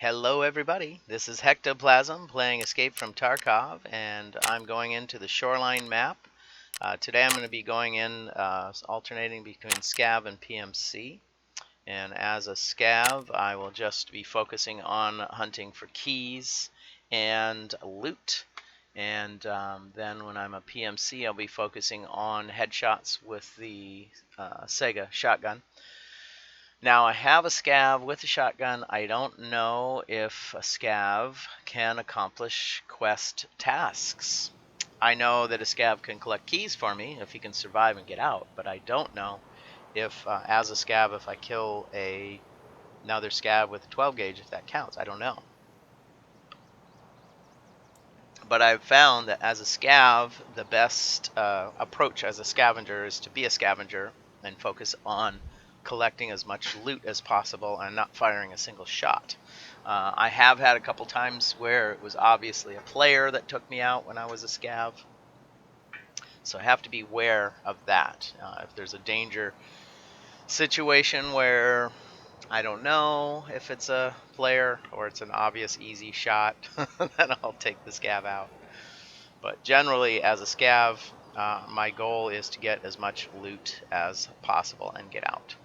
Hello everybody, this is Hectoplasm playing Escape from Tarkov, and I'm going into the Shoreline map. Today I'm going to be going in alternating between Scav and PMC, and as a Scav I will just be focusing on hunting for keys and loot, and then when I'm a PMC I'll be focusing on headshots with the Sega shotgun. Now I have a Scav with a shotgun. I don't know if a Scav can accomplish quest tasks. I know that a Scav can collect keys for me if he can survive and get out, but I don't know if, as a Scav, if I kill another Scav with a 12 gauge, if that counts. I don't know. But I've found that as a Scav, the best approach as a scavenger is to be a scavenger and focus on collecting as much loot as possible and not firing a single shot. I have had a couple times where it was obviously a player that took me out when I was a Scav, so I have to be aware of that. If there's a danger situation where I don't know if it's a player or it's an obvious easy shot, then I'll take the Scav out. But generally, as a Scav, my goal is to get as much loot as possible and get out.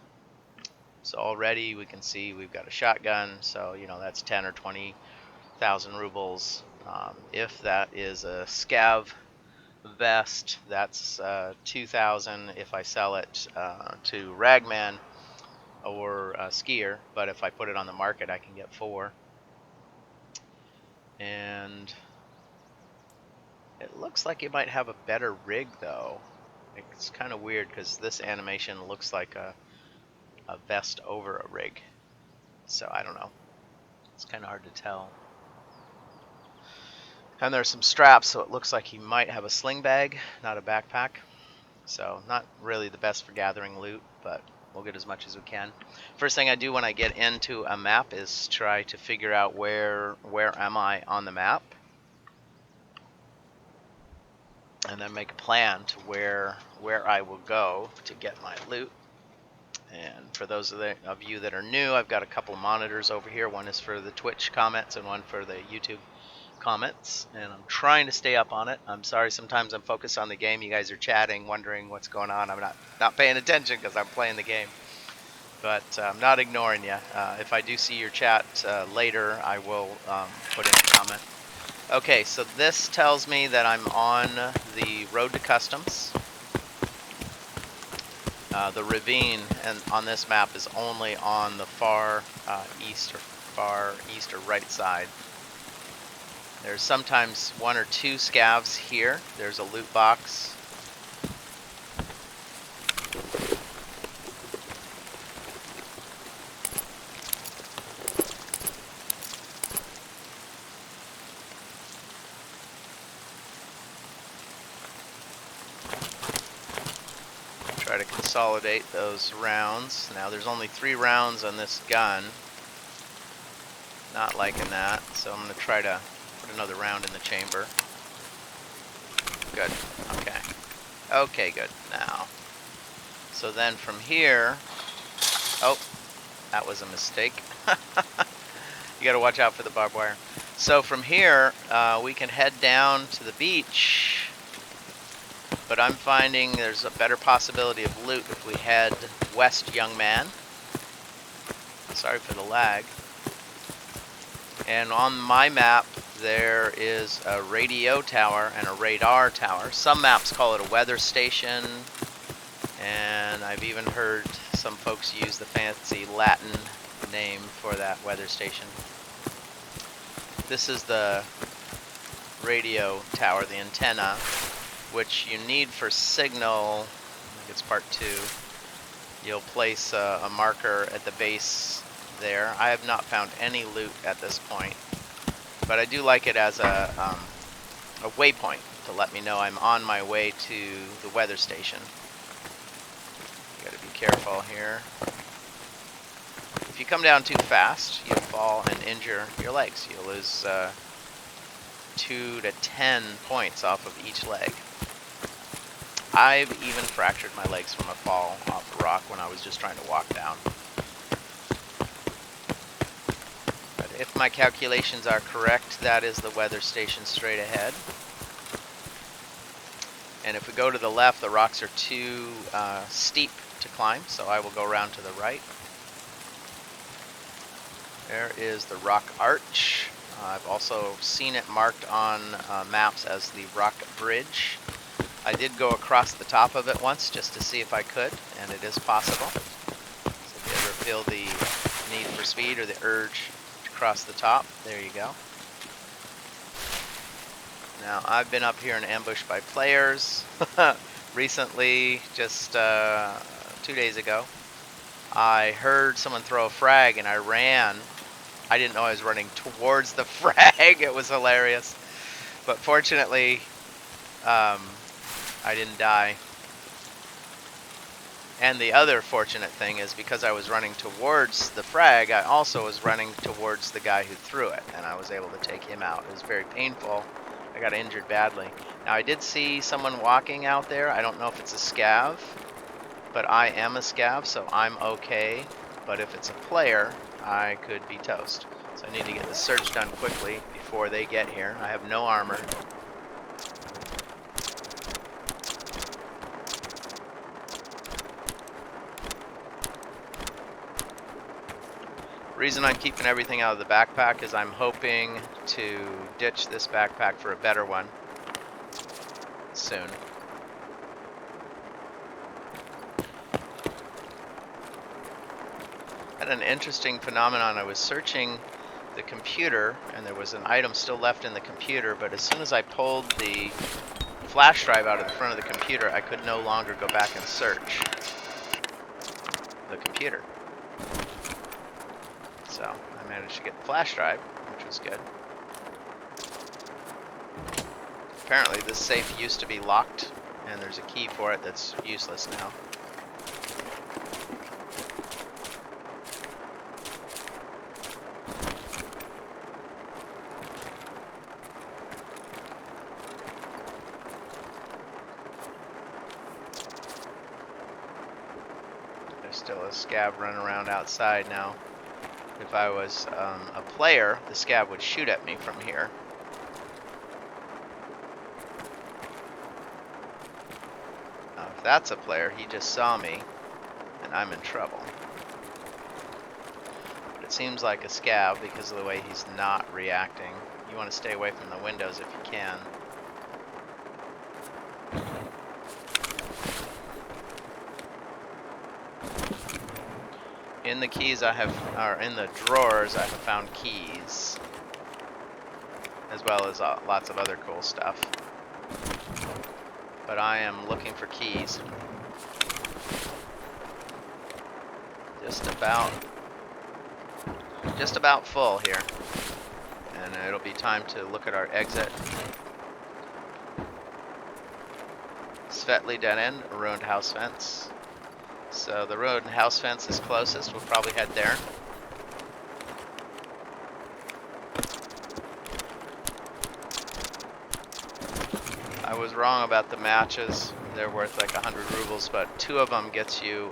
So already we can see we've got a shotgun, so you know that's 10 or 20,000 rubles. If that is a Scav vest, that's 2,000 if I sell it to Ragman or Skier, but if I put it on the market I can get 4. And it looks like it might have a better rig though. It's kind of weird because this animation looks like a vest over a rig, so I don't know, it's kind of hard to tell. And there's some straps, so it looks like he might have a sling bag, not a backpack, so not really the best for gathering loot, but we'll get as much as we can. First thing I do when I get into a map is try to figure out where am I on the map, and then make a plan to where I will go to get my loot. And for those of you that are new, I've got a couple monitors over here. One is for the Twitch comments and one for the YouTube comments. And I'm trying to stay up on it. I'm sorry, sometimes I'm focused on the game. You guys are chatting, wondering what's going on. I'm not paying attention because I'm playing the game. But I'm not ignoring you. If I do see your chat later, I will put in a comment. Okay, so this tells me that I'm on the road to customs. The ravine and on this map is only on the far east or right side. There's sometimes 1 or 2 Scavs here. There's a loot box. Try to consolidate those rounds. Now there's only 3 rounds on this gun. Not liking that, so I'm going to try to put another round in the chamber. Good. Okay. Okay, good. Now. So then from here... Oh, that was a mistake. You got to watch out for the barbed wire. So from here, we can head down to the beach. But I'm finding there's a better possibility of loot if we head west, young man. Sorry for the lag. And on my map, there is a radio tower and a radar tower. Some maps call it a weather station. And I've even heard some folks use the fancy Latin name for that weather station. This is the radio tower, the antenna, which you need for signal. I think it's part 2. You'll place a marker at the base there. I have not found any loot at this point, but I do like it as a waypoint to let me know I'm on my way to the weather station. You gotta be careful here. If you come down too fast, you'll fall and injure your legs. You'll lose 2 to 10 points off of each leg. I've even fractured my legs from a fall off a rock when I was just trying to walk down. But if my calculations are correct, that is the weather station straight ahead. And if we go to the left, the rocks are too steep to climb, so I will go around to the right. There is the rock arch. I've also seen it marked on maps as the rock bridge. I did go across the top of it once just to see if I could, and it is possible. So if you ever feel the need for speed or the urge to cross the top, there you go. Now, I've been up here and ambushed by players recently, just 2 days ago. I heard someone throw a frag and I ran. I didn't know I was running towards the frag. It was hilarious. But fortunately, I didn't die. And the other fortunate thing is because I was running towards the frag, I also was running towards the guy who threw it, and I was able to take him out. It was very painful. I got injured badly. Now, I did see someone walking out there. I don't know if it's a scav, but I am a scav, so I'm okay. But if it's a player, I could be toast. So I need to get the search done quickly before they get here. I have no armor. The reason I'm keeping everything out of the backpack is I'm hoping to ditch this backpack for a better one soon. Had an interesting phenomenon. I was searching the computer and there was an item still left in the computer, but as soon as I pulled the flash drive out of the front of the computer, I could no longer go back and search the computer. So I managed to get the flash drive, which was good. Apparently this safe used to be locked, and there's a key for it that's useless now. There's still a scav running around outside now. If I was a player, the scav would shoot at me from here. Now, if that's a player, he just saw me, and I'm in trouble. But it seems like a scav because of the way he's not reacting. You want to stay away from the windows if you can. In the keys or in the drawers, I have found keys, as well as lots of other cool stuff. But I am looking for keys. Just about full here, and it'll be time to look at our exit. Svetli dead end, a ruined house fence. So the ruined house fence is closest. We'll probably head there. I was wrong about the matches. They're worth like 100 rubles, but 2 of them gets you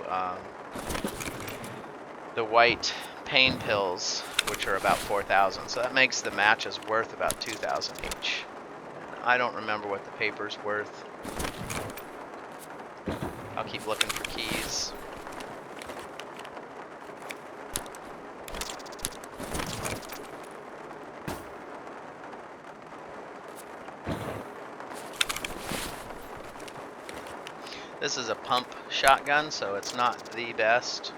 the white pain pills, which are about 4,000. So that makes the matches worth about 2,000 each. I don't remember what the paper's worth. I'll keep looking for keys. This is a pump shotgun, so it's not the best.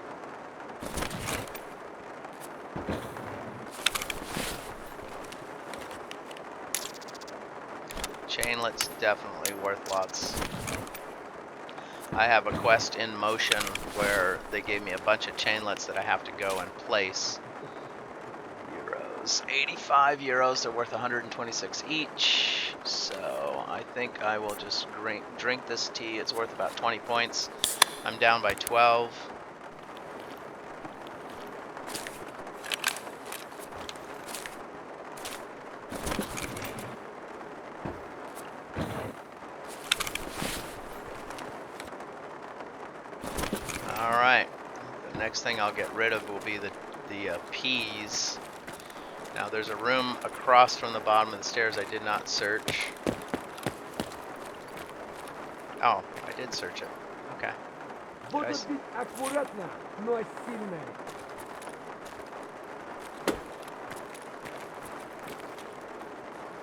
Chainlet's definitely worth lots. I have a quest in motion where they gave me a bunch of chainlets that I have to go and place. Euros. 85 euros, they're worth 126 each. So I think I will just drink this tea. It's worth about 20 points. I'm down by 12. Alright, the next thing I'll get rid of will be the peas. Now there's a room across from the bottom of the stairs I did not search. Oh, I did search it. Okay. Буду бить аккуратно, но сильно.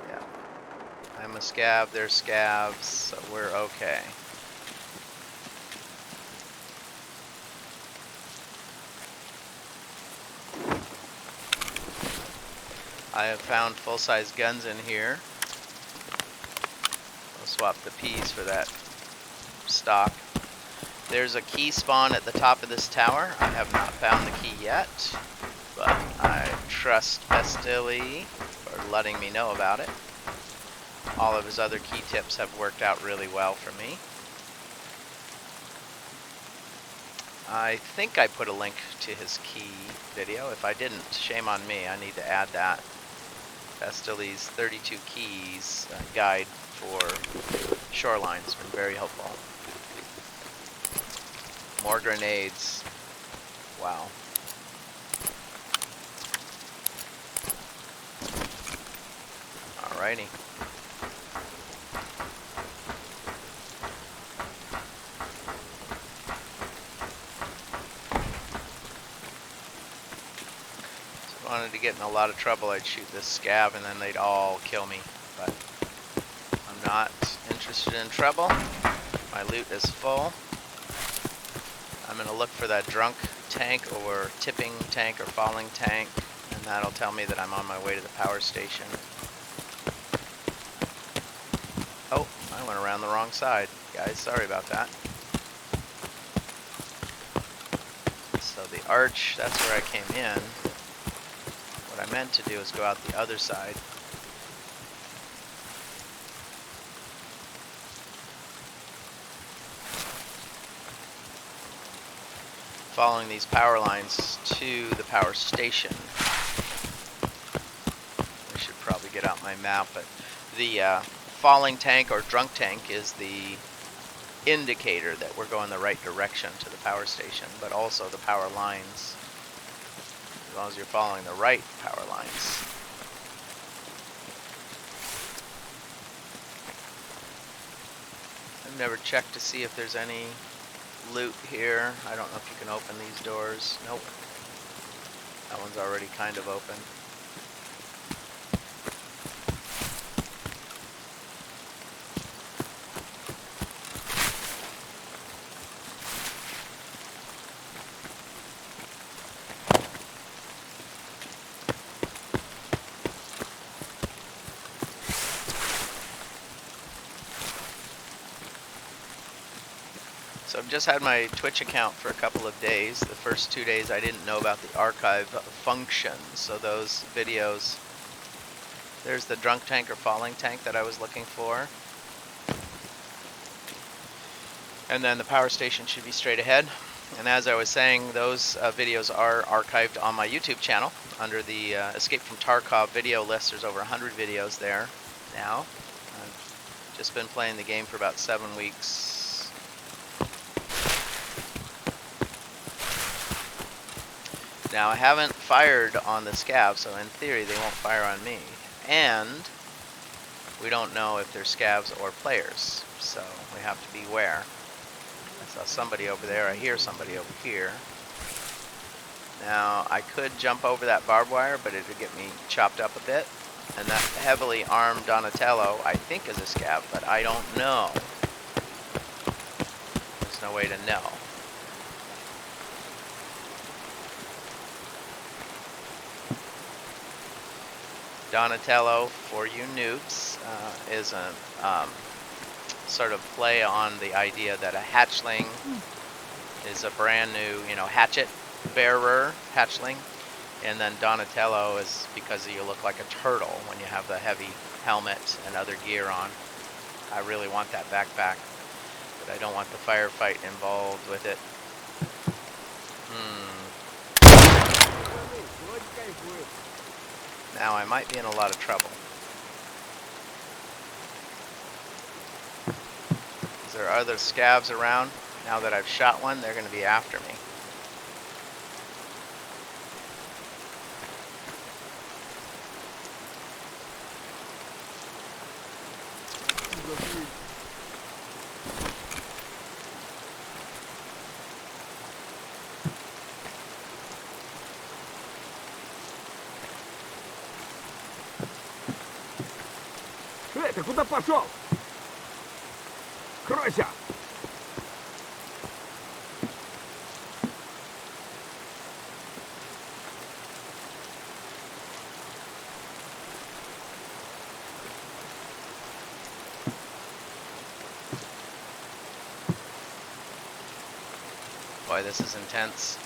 Yeah. I'm a scav, they're scavs, so we're okay. I have found full-size guns in here. I'll swap the P's for that stock. There's a key spawn at the top of this tower. I have not found the key yet, but I trust Bastille for letting me know about it. All of his other key tips have worked out really well for me. I think I put a link to his key video. If I didn't, shame on me. I need to add that. Bastille's 32 keys guide for Shoreline has been very helpful. More grenades. Wow. Alrighty. If I wanted to get in a lot of trouble, I'd shoot this scav and then they'd all kill me. But I'm not interested in trouble. My loot is full. I'm going to look for that drunk tank or tipping tank or falling tank, and that'll tell me that I'm on my way to the power station. Oh, I went around the wrong side, guys. Sorry about that. So the arch, that's where I came in. What I meant to do is go out the other side. Following these power lines to the power station. I should probably get out my map, but the falling tank or drunk tank is the indicator that we're going the right direction to the power station, but also the power lines, as long as you're following the right power lines. I've never checked to see if there's any loot here. I don't know if you can open these doors. Nope. That one's already kind of open. So I've just had my Twitch account for a couple of days. The first 2 days I didn't know about the archive function. So those videos, there's the drunk tank or falling tank that I was looking for. And then the power station should be straight ahead. And as I was saying, those videos are archived on my YouTube channel under the Escape from Tarkov video list. There's over 100 videos there now. I've just been playing the game for about 7 weeks. Now, I haven't fired on the Scavs, so in theory they won't fire on me. And we don't know if they're Scavs or players, so we have to beware. I saw somebody over there, I hear somebody over here. Now, I could jump over that barbed wire, but it would get me chopped up a bit. And that heavily armed Donatello, I think is a Scav, but I don't know. There's no way to know. Donatello, for you noobs, is a sort of play on the idea that a hatchling is a brand new, hatchet bearer hatchling, and then Donatello is because you look like a turtle when you have the heavy helmet and other gear on. I really want that backpack, but I don't want the firefight involved with it. Now I might be in a lot of trouble. There are other Scavs around. Now that I've shot one, they're going to be after me. Ты куда пошел? Кройся! Boy, this is intense.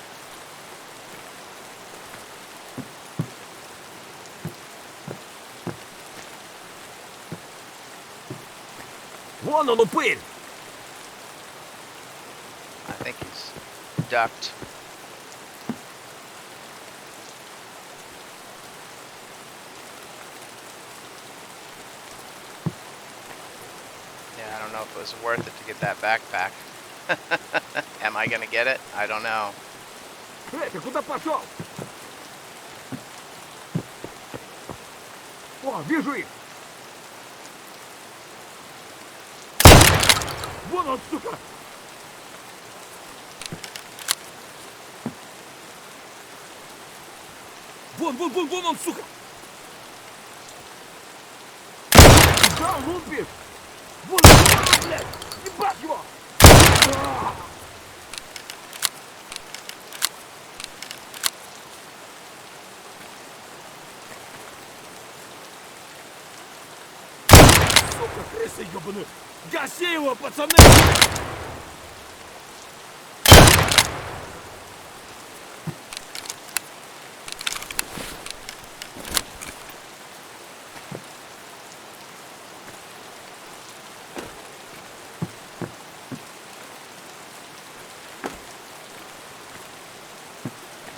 Вон он, упырь! I think he's ducked. Yeah, I don't know if it was worth it to get that backpack. Am I gonna get it? I don't know. Ты куда пошел? О, вижу их! Вон он, сука! Вон он, сука! Да, лупишь! Вон он, блядь! Ебать его! Сука, крысы ебаные! Гаси его, пацаны!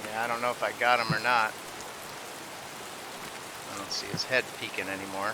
Yeah, I don't know if I got him or not. I don't see his head peeking anymore.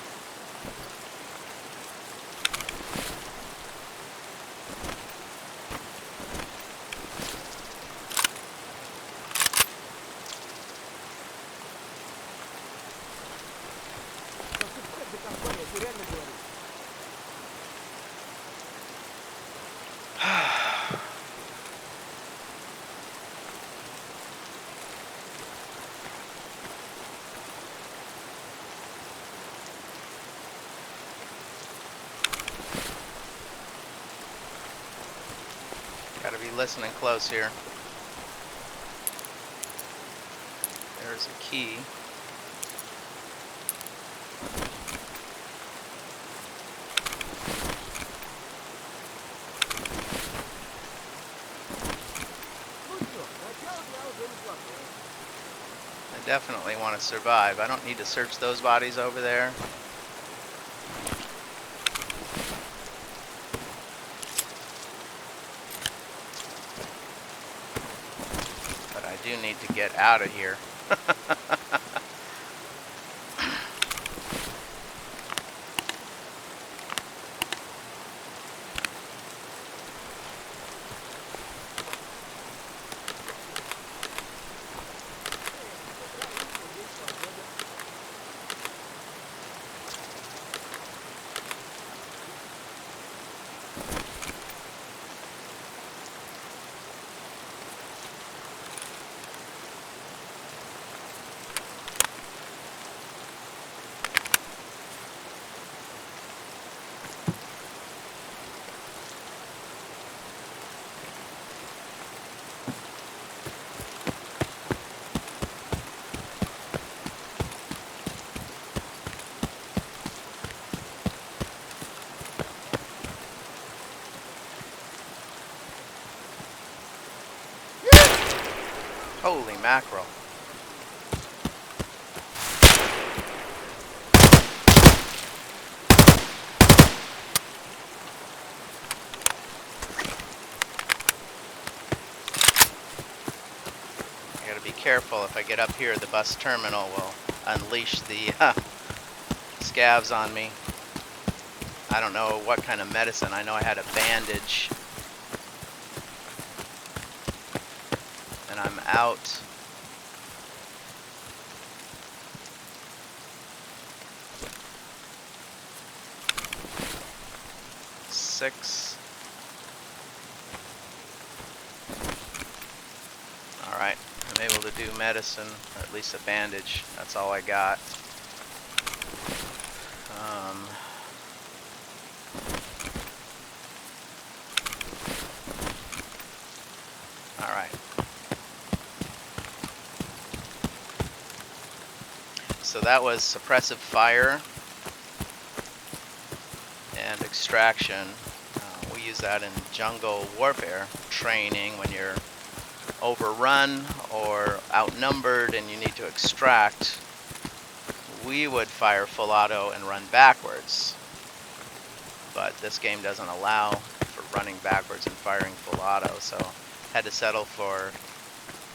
Gotta be listening close here. There's a key. I definitely want to survive. I don't need to search those bodies over there. But I do need to get out of here. Holy mackerel. I gotta be careful. If I get up here, the bus terminal will unleash the scavs on me. I don't know what kind of medicine. I know I had a bandage. And I'm out. Six. Alright, I'm able to do medicine, or at least a bandage. That's all I got. So that was suppressive fire and extraction. We use that in jungle warfare training when you're overrun or outnumbered and you need to extract. We would fire full auto and run backwards, but this game doesn't allow for running backwards and firing full auto, so had to settle for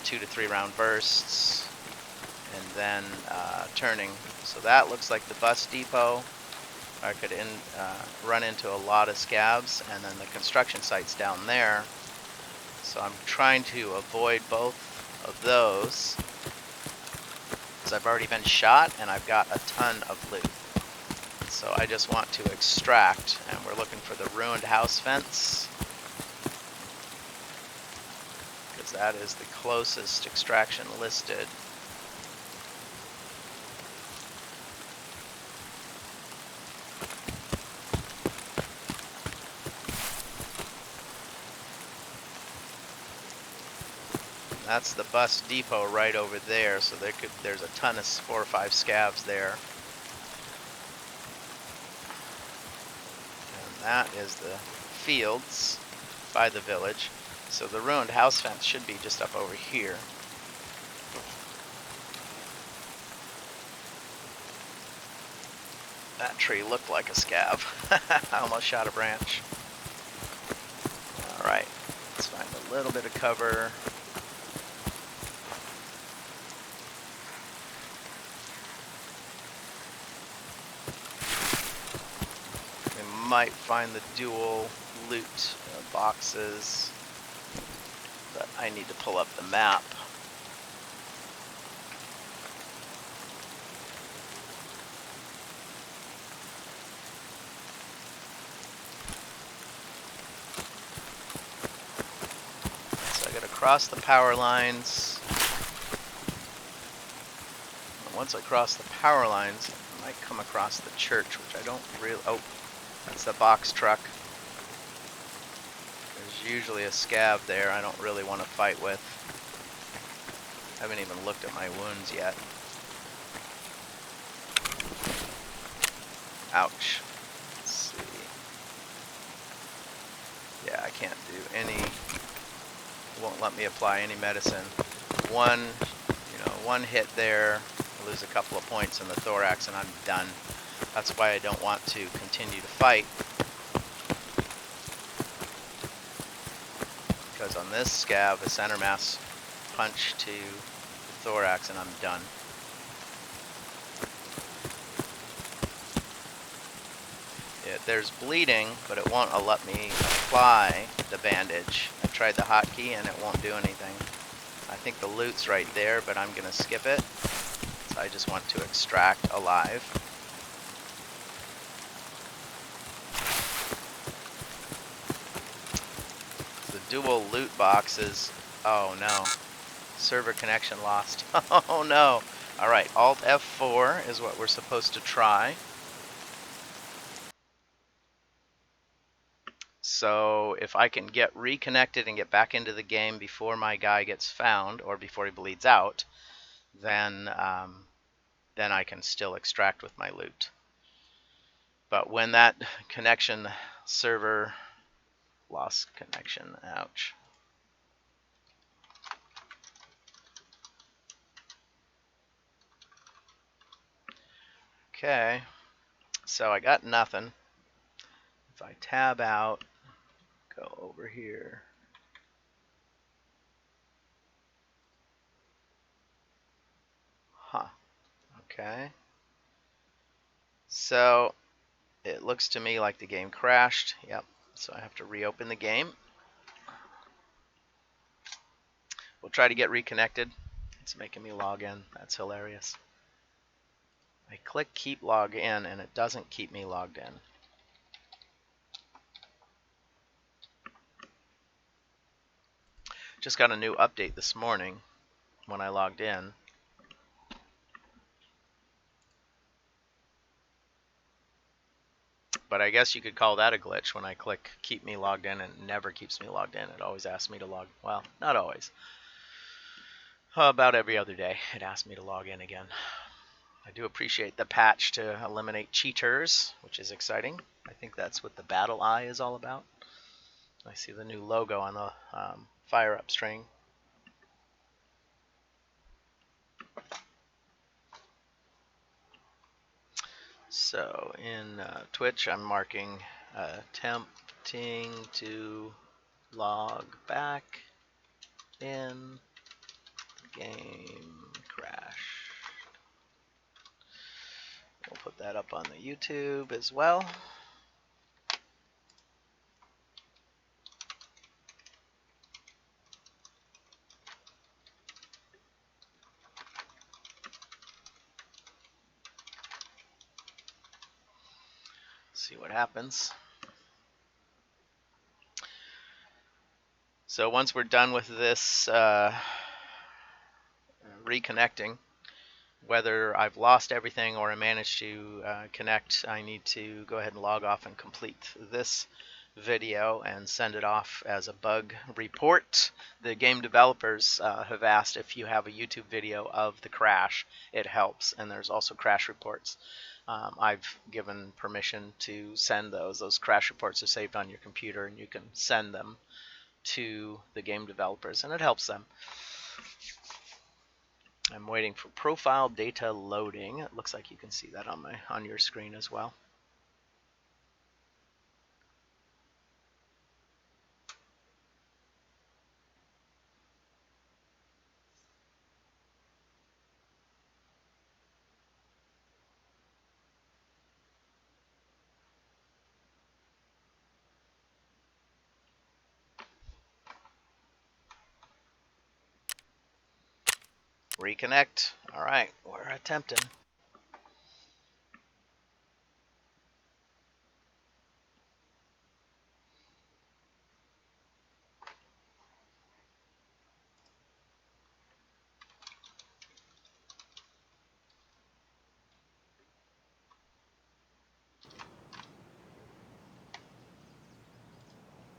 2 to 3 round bursts and then turning. So that looks like the bus depot. I could run into a lot of scavs, and then the construction site's down there. So I'm trying to avoid both of those, because I've already been shot and I've got a ton of loot. So I just want to extract, and we're looking for the ruined house fence, because that is the closest extraction listed. That's the bus depot right over there, so there's a ton of 4 or 5 scavs there. And that is the fields by the village. So the ruined house fence should be just up over here. That tree looked like a scav. I almost shot a branch. Alright, let's find a little bit of cover. Might find the dual loot boxes, but I need to pull up the map. So I gotta cross the power lines. And once I cross the power lines, I might come across the church, which I don't really... Oh, that's the box truck. There's usually a scav there I don't really want to fight with. I haven't even looked at my wounds yet. Ouch. Let's see. Yeah, I can't do any... Won't let me apply any medicine. One hit there, I lose a couple of points in the thorax and I'm done. That's why I don't want to continue to fight. Because on this scav, a center mass punch to the thorax and I'm done. There's bleeding, but it won't let me apply the bandage. I tried the hotkey and it won't do anything. I think the loot's right there, but I'm going to skip it. So I just want to extract alive. The dual loot boxes. Oh no. Server connection lost. Oh no. Alright, Alt F4 is what we're supposed to try. So if I can get reconnected and get back into the game before my guy gets found, or before he bleeds out, then I can still extract with my loot. But when that connection server lost connection, ouch. Okay, so I got nothing. If I tab out, go over here. Huh. Okay. So it looks to me like the game crashed. Yep. So I have to reopen the game. We'll try to get reconnected. It's making me log in. That's hilarious. I click keep log in and it doesn't keep me logged in. Just got a new update this morning when I logged in. But I guess you could call that a glitch. When I click keep me logged in, and it never keeps me logged in. It always asks me to log, well, not always. About every other day it asks me to log in again. I do appreciate the patch to eliminate cheaters, which is exciting. I think that's what the battle eye is all about. I see the new logo on the fire up string. So in Twitch, I'm marking attempting to log back in game crash. We'll put that up on the YouTube as well. See what happens. So once we're done with this reconnecting, whether I've lost everything or I managed to connect, I need to go ahead and log off and complete this video and send it off as a bug report. The game developers have asked if you have a YouTube video of the crash, it helps, and there's also crash reports. I've given permission to send those. Those crash reports are saved on your computer and you can send them to the game developers and it helps them. I'm waiting for profile data loading. It looks like you can see that on your screen as well. Reconnect. All right, we're attempting.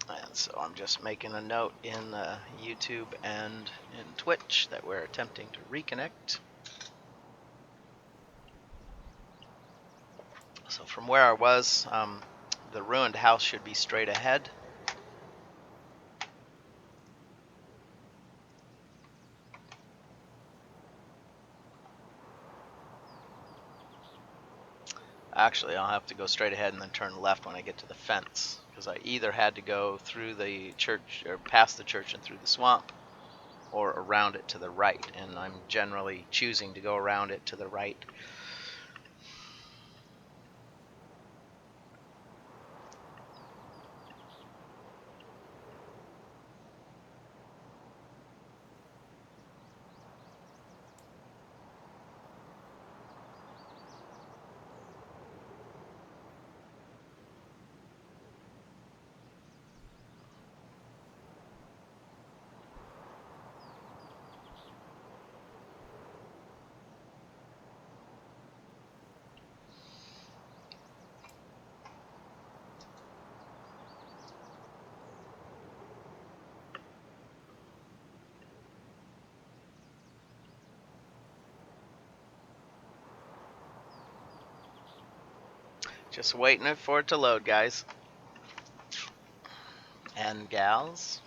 And so I'm just making a note in YouTube and in Twitch that we're attempting to reconnect. So from where I was, the ruined house should be straight ahead. Actually, I'll have to go straight ahead and then turn left when I get to the fence, because I either had to go through the church or past the church and through the swamp, or around it to the right, and I'm generally choosing to go around it to the right. Just waiting for it to load, guys and gals.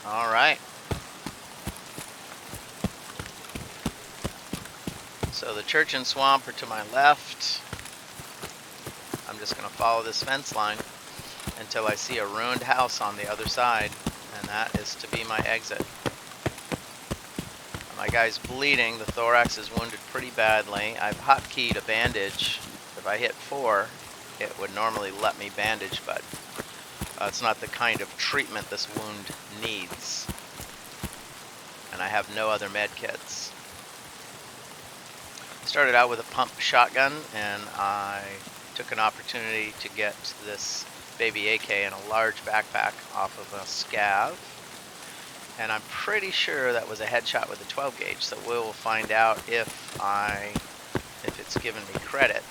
All right. So the church and swamp are to my left. I'm just going to follow this fence line until I see a ruined house on the other side, and that is to be my exit. My guy's bleeding. The thorax is wounded pretty badly. I've hotkeyed a bandage. If I hit 4, it would normally let me bandage, but it's not the kind of treatment this wound needs. And I have no other med kits. Started out with a pump shotgun, and I took an opportunity to get this baby AK in a large backpack off of a Scav. And I'm pretty sure that was a headshot with a 12 gauge, so we'll find out if it's given me credit.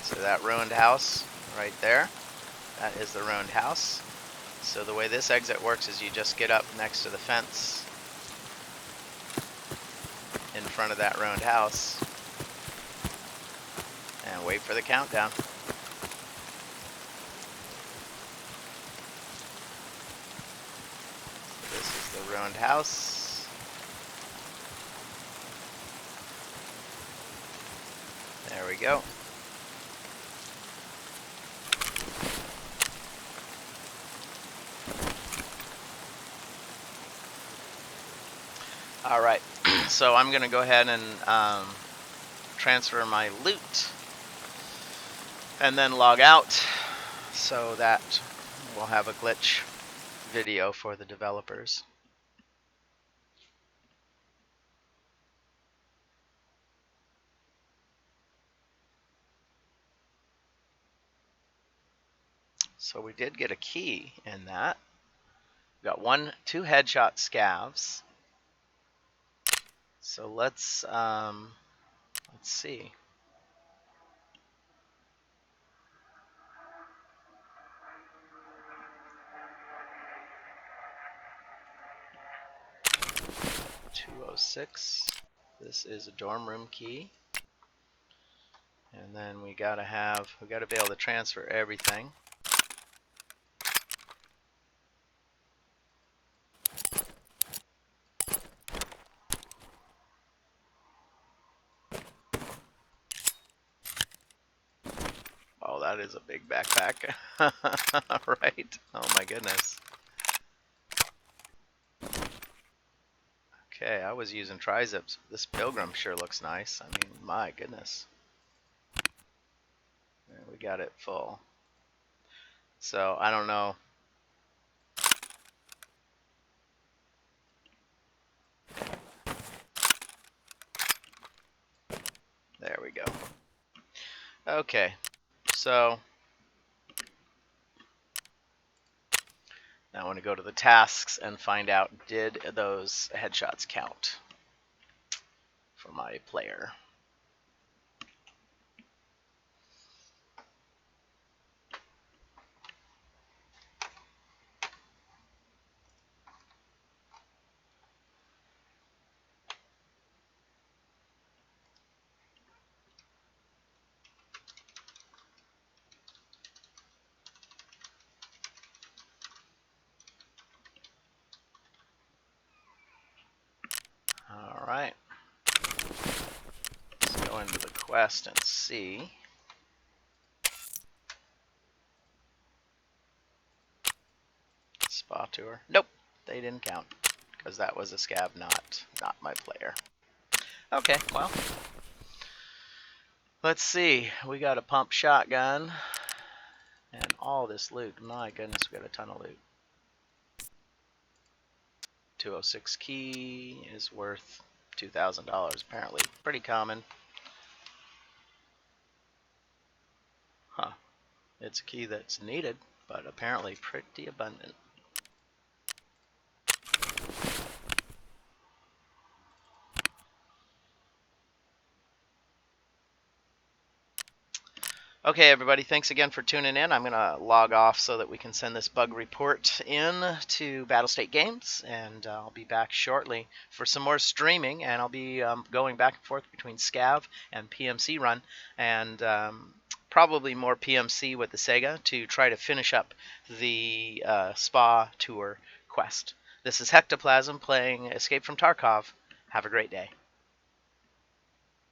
So that ruined house right there, that is the ruined house. So the way this exit works is you just get up next to the fence in front of that ruined house and wait for the countdown. So this is the ruined house. There we go. All right, so I'm gonna go ahead and transfer my loot and then log out so that we'll have a glitch video for the developers. So we did get a key in that. We got 2 headshot scavs. So let's see. $206. This is a dorm room key. And then we gotta be able to transfer everything. Oh, that is a big backpack. Right? Oh my goodness. Okay, I was using trizips. This pilgrim sure looks nice. I mean, my goodness. There, we got it full. So, I don't know. There we go. Okay, so now I want to go to the tasks and find out, did those headshots count for my player? Alright. Let's go into the quest and see. Spa tour. Nope, they didn't count because that was a scav, not my player. Okay, well, let's see. We got a pump shotgun and all this loot. My goodness, we got a ton of loot. 206 key is worth $2,000 apparently. Pretty common. Huh. It's a key that's needed, but apparently pretty abundant. Okay, everybody, thanks again for tuning in. I'm going to log off so that we can send this bug report in to Battlestate Games, and I'll be back shortly for some more streaming, and I'll be going back and forth between Scav and PMC run, and probably more PMC with the Sega to try to finish up the Spa Tour quest. This is Hectoplasm playing Escape from Tarkov. Have a great day.